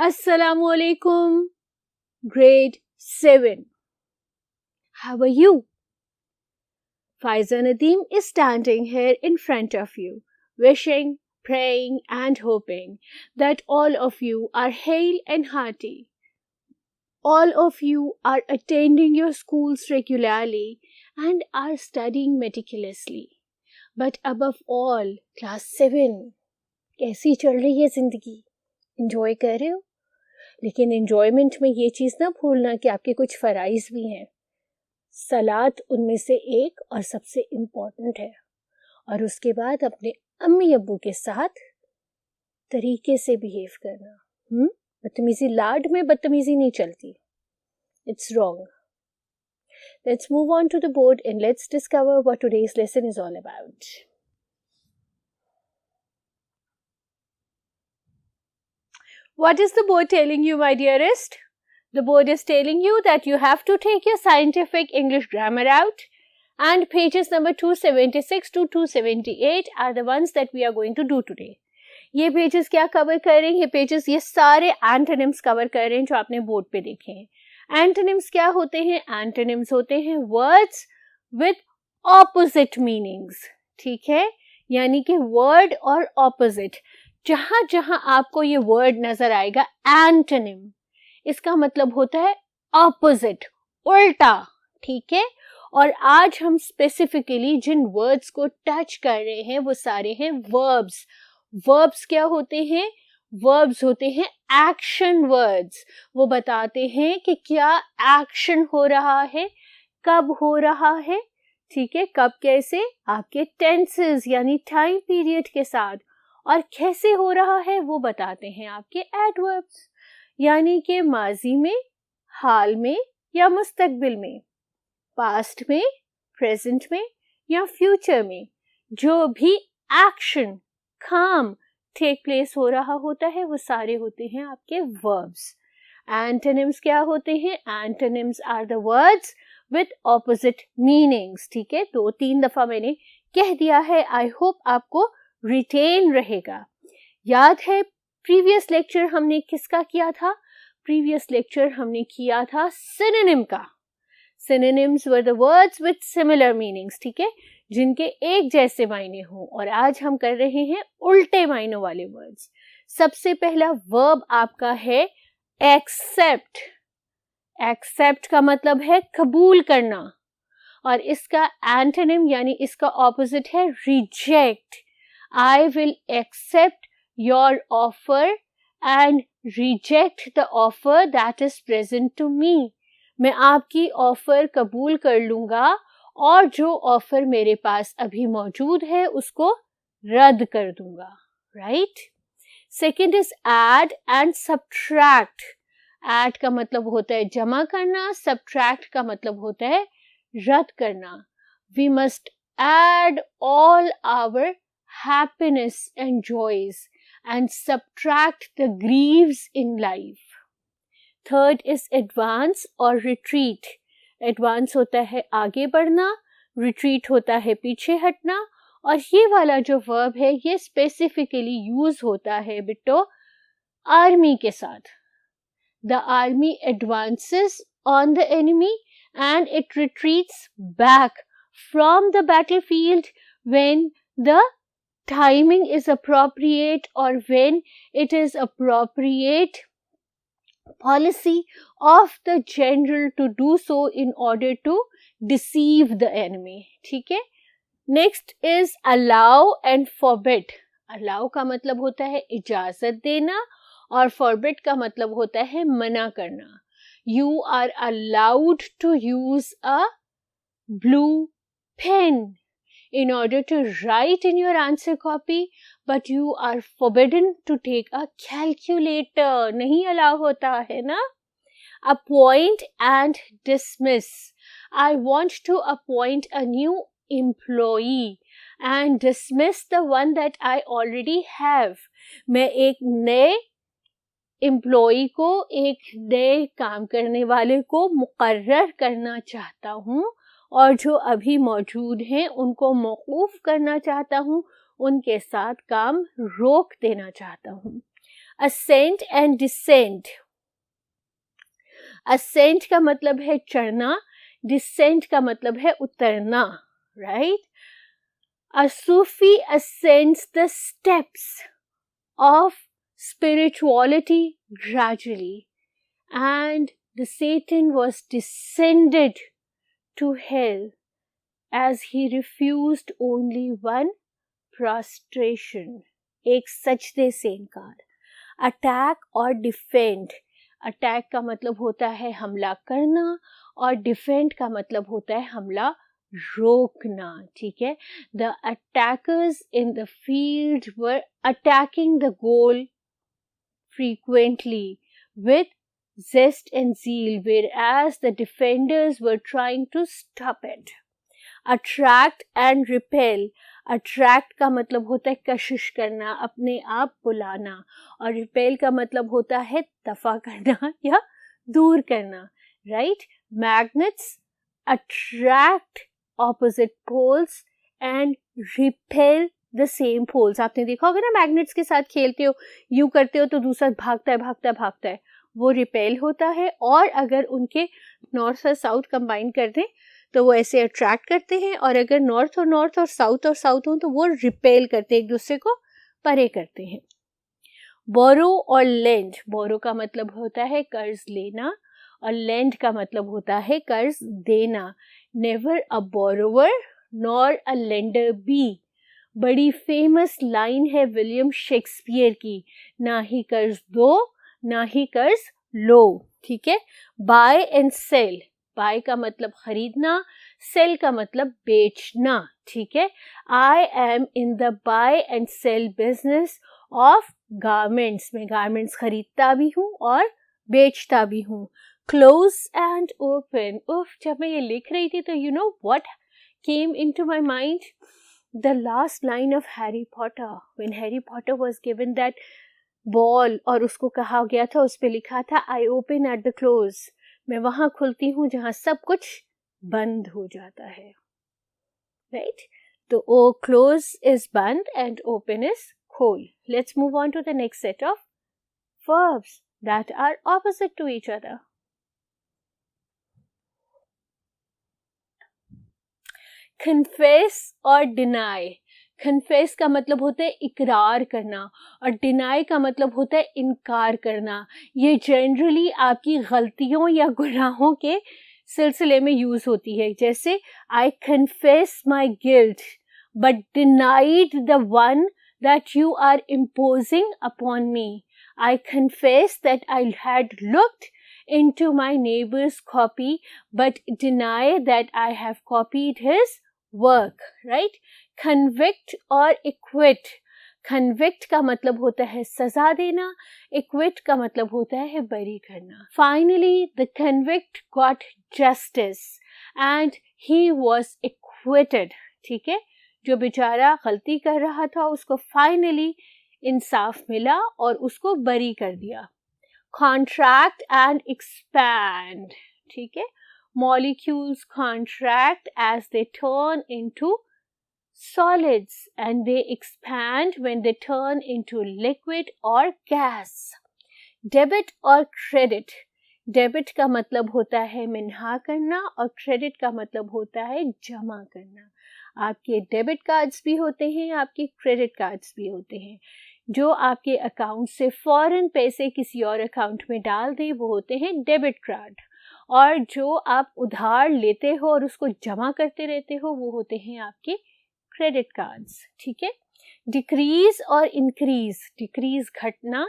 Assalamu alaikum, grade 7. How are you? Faiza Nadeem is standing here in front of you, wishing, praying and hoping that all of you are hale and hearty. All of you are attending your schools regularly and are studying meticulously. But above all, class 7. कैसी चल रही है जिंदगी? Enjoy कर रहे हो? लेकिन enjoyment में ये चीज़ ना भूलना कि आपके कुछ फ़राइज़ भी हैं. सलात उनमें से एक और सबसे इम्पॉर्टेंट है. और उसके बाद अपने अम्मी अब्बू के साथ तरीके से बिहेव करना. बदतमीज़ी, लाड में बदतमीज़ी नहीं चलती. It's wrong. Let's move on to the board and let's discover what today's lesson is all about. What is the board telling you, my dearest? The board is telling you that you have to take your scientific English grammar out, and pages number 276 to 278 are the ones that we are going to do today. ये pages क्या cover कर रहे हैं? ये pages ये सारे antonyms cover कर रहे हैं जो आपने board पे देखे हैं. Antonyms क्या होते हैं? Antonyms होते हैं words with opposite meanings. ठीक है? यानी कि word और opposite. जहां जहां आपको ये वर्ड नजर आएगा एंटोनिम, इसका मतलब होता है ऑपोजिट, उल्टा. ठीक है? और आज हम स्पेसिफिकली जिन वर्ड्स को टच कर रहे हैं वो सारे हैं वर्ब्स. वर्ब्स क्या होते हैं? वर्ब्स होते हैं एक्शन वर्ड्स. वो बताते हैं कि क्या एक्शन हो रहा है, कब हो रहा है. ठीक है? कब कैसे? आपके टेंसेस यानी टाइम पीरियड के साथ. और कैसे हो रहा है वो बताते हैं आपके एडवर्ब्स, यानी कि माजी में, हाल में या मुस्तकबिल में, पास्ट में, प्रेजेंट में या फ्यूचर में जो भी एक्शन, काम टेक प्लेस हो रहा होता है वो सारे होते हैं आपके वर्ब्स. एंटोनिम्स क्या होते हैं? Antonyms are the words with opposite meanings. ठीक है? 2-3 दफा मैंने कह दिया है. आई होप आपको रिटेन रहेगा. याद है प्रीवियस लेक्चर हमने किसका किया था? प्रीवियस लेक्चर हमने किया था सिनोनिम का. Synonyms were the words with similar meanings. ठीक है? जिनके एक जैसे मायने हो. और आज हम कर रहे हैं उल्टे मायनों वाले वर्ड्स. सबसे पहला वर्ब आपका है एक्सेप्ट. एक्सेप्ट का मतलब है कबूल करना, और इसका एंटोनिम यानी इसका ऑपोजिट है reject. I will accept your offer and reject the offer that is present to me. मैं आपकी ऑफर कबूल कर लूंगा और जो ऑफर मेरे पास अभी मौजूद है उसको रद्द कर दूंगा. Right? Second is add and subtract. add का मतलब होता है जमा करना, subtract का मतलब होता है रद्द करना. We must add all our happiness and joys and subtract the griefs in life. Third is advance or retreat. Advance होता है आगे बढ़ना, retreat होता है पीछे हटना. और ये वाला जो verb है ये specifically use होता है बिट्टो आर्मी के साथ. The army advances on the enemy and it retreats back from the battlefield when the timing is appropriate or when it is appropriate policy of the general to do so in order to deceive the enemy. ठीक है? Next is allow and forbid. allow का मतलब होता है इजाजत देना और forbid का मतलब होता है मना करना. You are allowed to use a blue pen in order to write in your answer copy, but you are forbidden to take a calculator. नहीं allow होता है ना. Appoint and dismiss. I want to appoint a new employee and dismiss the one that I already have. मैं एक नए employee को, एक नए काम करने वाले को मुकर्रर करना चाहता हूँ और जो अभी मौजूद हैं उनको मौकूफ करना चाहता हूँ, उनके साथ काम रोक देना चाहता हूँ. ascent and descent. ascent का मतलब है चढ़ना, descent का मतलब है उतरना, right? A Sufi ascends the steps of spirituality gradually, and the Satan was descended to hell as he refused only one prostration. एक सजदे से इनकार. अटैक और डिफेंड. अटैक का मतलब होता है हमला करना और डिफेंड का मतलब होता है हमला रोकना. ठीक है. The attackers in the field were attacking the goal frequently with zest and zeal, whereas the defenders were trying to stop it. Attract and repel. Attract का मतलब होता है कशिश करना, अपने आप बुलाना, और रिपेल का मतलब होता है दफा करना या दूर करना, right? Magnets attract opposite poles and repel the same poles. आपने देखा होगा ना, मैग्नेट्स के साथ खेलते हो, यू करते हो तो दूसरा भागता है भागता है भागता है, वो रिपेल होता है. और अगर उनके नॉर्थ और साउथ कंबाइन कर दें तो वो ऐसे अट्रैक्ट करते हैं, और अगर नॉर्थ और साउथ हो तो वो रिपेल करते हैं, एक दूसरे को परे करते हैं. बोरो और लेंड. बोरो का मतलब होता है कर्ज लेना और लेंड का मतलब होता है कर्ज देना. Never a borrower nor a lender be. बड़ी फेमस लाइन है विलियम शेक्सपियर की, ना ही कर्ज दो ना ही कर्ज लो. ठीक है. Bye and cell. बाय का मतलब खरीदना, सेल का मतलब बेचना. ठीक है. I am in the buy and sell business of garments. मैं गारमेंट्स खरीदता भी हूँ और बेचता भी हूँ. Close and open. उफ, जब मैं ये लिख रही थी तो you know what came into my mind? The last line of Harry Potter. When Harry Potter was given that ball और उसको कहा गया था, उस पे लिखा था I open at the close. मैं वहां खुलती हूँ जहां सब कुछ बंद हो जाता है, राइट? तो ओ क्लोज इज बंद एंड ओपन इज खोल. Let's move on to the next set of verbs that are opposite to each other. Confess और deny. कन्फेस का मतलब होता है इकरार करना और डिनाई का मतलब होता है इनकार करना. ये जनरली आपकी गलतियों या गुनाहों के सिलसिले में यूज होती है. जैसे I confess my guilt but denied the one that you are imposing upon me. I confess that I had looked into my neighbor's copy but deny that I have copied his work, right? Convict और acquit. Convict का मतलब होता है सजा देना, acquit का मतलब होता है बरी करना. Finally, the convict got justice and he was acquitted. ठीक है? जो बेचारा गलती कर रहा था उसको फाइनली इंसाफ मिला और उसको बरी कर दिया. Contract and expand. ठीक है. Molecules contract as they turn into solids and they expand when they turn into liquid or gas. Debit और credit. डेबिट का मतलब होता है मिन्हा करना और क्रेडिट का मतलब होता है जमा करना. आपके डेबिट कार्ड्स भी होते हैं, आपके क्रेडिट कार्ड्स भी होते हैं. जो आपके अकाउंट से फौरन पैसे किसी और अकाउंट में डाल दें वो होते हैं डेबिट कार्ड, और जो आप उधार लेते हो और उसको जमा करते रहते हो वो होते हैं आपके क्रेडिट कार्ड्स. ठीक है. डिक्रीज और इंक्रीज. डिक्रीज घटना,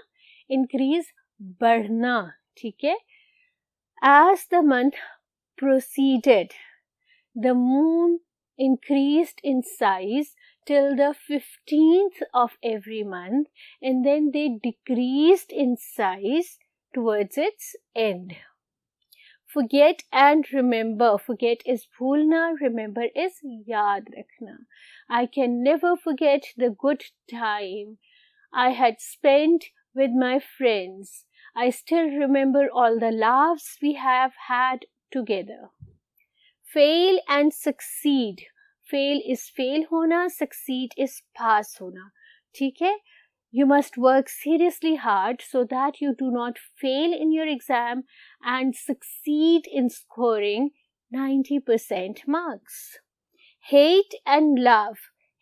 इंक्रीज बढ़ना. ठीक है. As the month proceeded, the moon increased in size till the 15th of every month, and then they decreased in size towards its end. Forget and remember. Forget is bhulna, remember is yaad rakhna. I can never forget the good time I had spent with my friends. I still remember all the laughs we have had together. Fail and succeed. Fail is fail होना, succeed is pass होना. ठीक है. You must work seriously hard so that you do not fail in your exam and succeed in scoring 90% marks. Hate and love.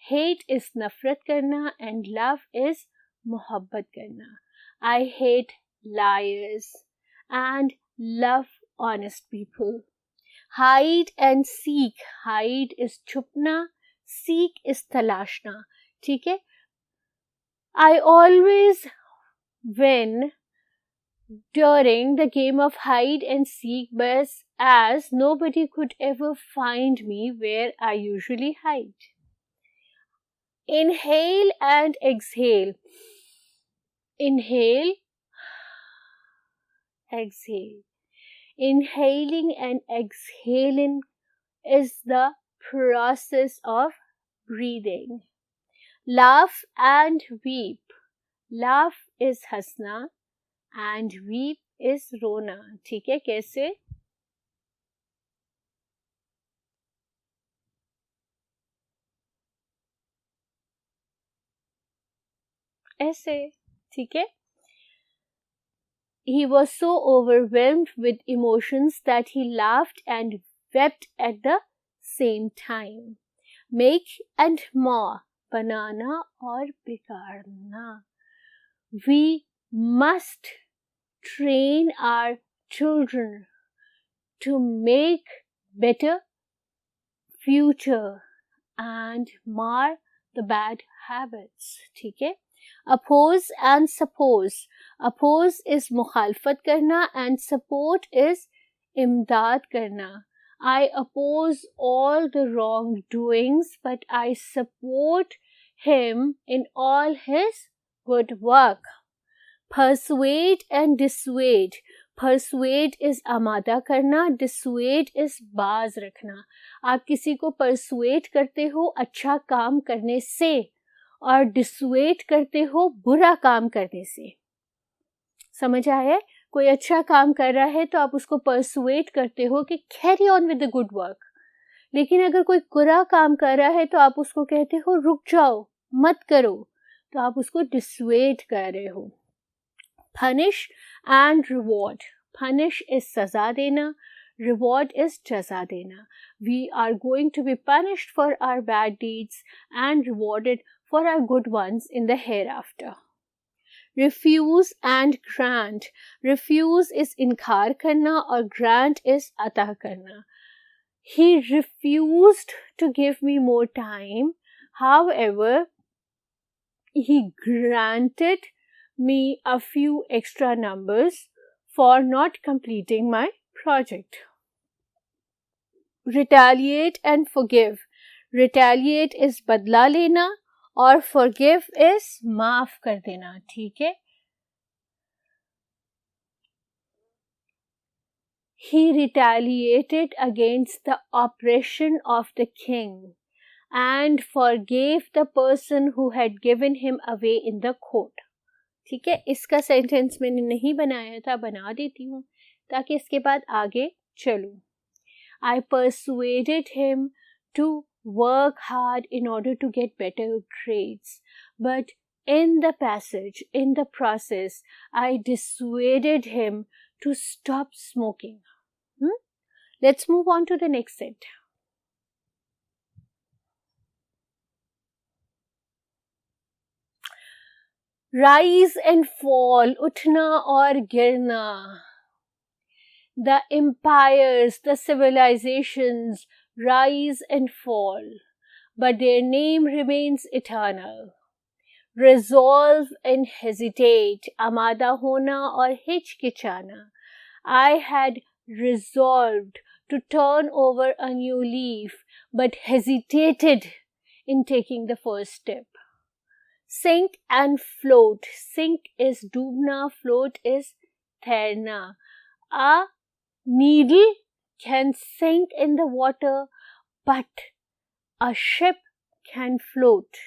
Hate is nafrat karna and love is mohabbat karna. I hate liars and love honest people. Hide and seek. Hide is chupna, seek is talashna. ठीक है? I always win during the game of hide and seek, but as nobody could ever find me where I usually hide. Inhale and exhale. Inhale, exhale. Inhaling and exhaling is the process of breathing. Laugh and weep. Laugh is हंसना and weep is रोना. ठीक है? कैसे? ऐसे. ठीक है? He was so overwhelmed with emotions that he laughed and wept at the same time. Make and mar. बनाना और बिगाड़ना. We must train our children to make better future and mar the bad habits. ठीक है? Oppose and suppose. Oppose is मुखालफत करना and support is इमदाद करना. I oppose all the wrongdoings, but I support him in all his good work. Persuade and dissuade. Persuade is आमादा करना, dissuade is बाज रखना. आप किसी को persuade करते हो अच्छा काम करने से और dissuade करते हो बुरा काम करने से. समझ आया? कोई अच्छा काम कर रहा है तो आप उसको persuade करते हो कि carry on with the good work. लेकिन अगर कोई बुरा काम कर रहा है तो आप उसको कहते हो रुक जाओ, मत करो, तो आप उसको dissuade कर रहे हो. Punish and reward. Punish is सजा देना, reward is jaza देना. We are going to be punished for our bad deeds and rewarded for our good ones in the hereafter. Refuse and grant. Refuse is इनकार करना और grant is अता करना. He refused to give me more time. However, he granted me a few extra numbers for not completing my project. Retaliate and forgive. Retaliate is बदला लेना और forgive is माफ कर देना. ठीक है? He retaliated against the oppression of the king and forgave the person who had given him away in the court. ठीक है? इसका सेंटेंस मैंने नहीं बनाया था, बना देती हूँ ताकि इसके बाद आगे चलूँ. I persuaded him to work hard in order to get better grades, but in the passage, in the process, I dissuaded him to stop smoking. Let's move on to the next set. Rise and fall, उठना और गिरना. The empires, the civilizations rise and fall, but their name remains eternal. Resolve and hesitate, आमादा होना और हिचकिचाना. I had resolved to turn over a new leaf, but hesitated in taking the first step. Sink and float. Sink is Dumna, float is तैरना. A needle can sink in the water, but a ship can float.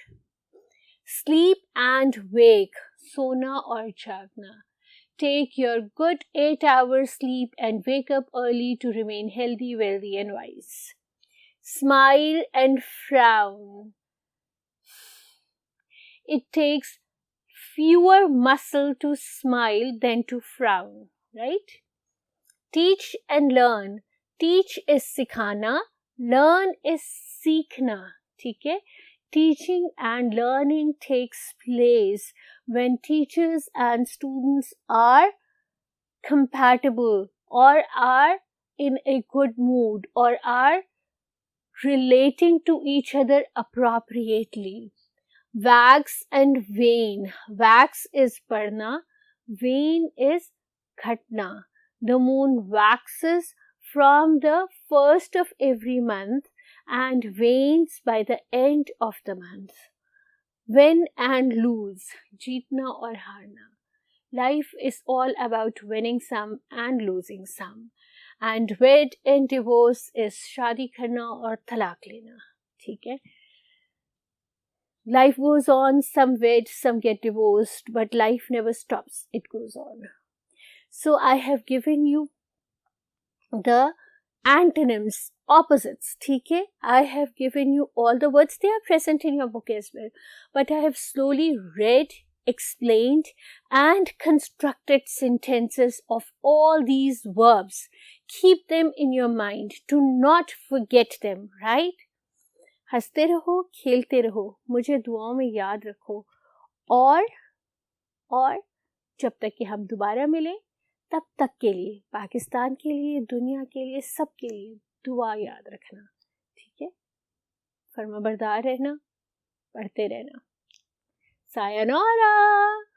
Sleep and wake. सोना और जागना. Take your good 8 hours sleep and wake up early to remain healthy, wealthy and wise. Smile and frown. It takes fewer muscle to smile than to frown, right? Teach and learn. Teach is सिखाना, learn is सीखना, ठीक है? Teaching and learning takes place when teachers and students are compatible or are in a good mood or are relating to each other appropriately. Wax and wane. Wax is padna, wane is ghatna. The moon waxes from the first of every month and wanes by the end of the month. Win and lose, jeetna or harna. Life is all about winning some and losing some. And wed and divorce is शादी करना और तलाक लेना, ठीक है? Life goes on, some wed, some get divorced, but life never stops, it goes on. So I have given you the antonyms, opposites, ठीक है? I have given you all the words, they are present in your book as well. But I have slowly read, explained and constructed sentences of all these verbs. Keep them in your mind. Do not forget them, right? हंसते रहो, खेलते रहो, मुझे दुआओं में याद रखो और जब तक कि हम दोबारा मिलें तब तक के लिए, पाकिस्तान के लिए, दुनिया के लिए, सबके लिए दुआ याद रखना, ठीक है? फर्माबरदार रहना, पढ़ते रहना. Sayonara.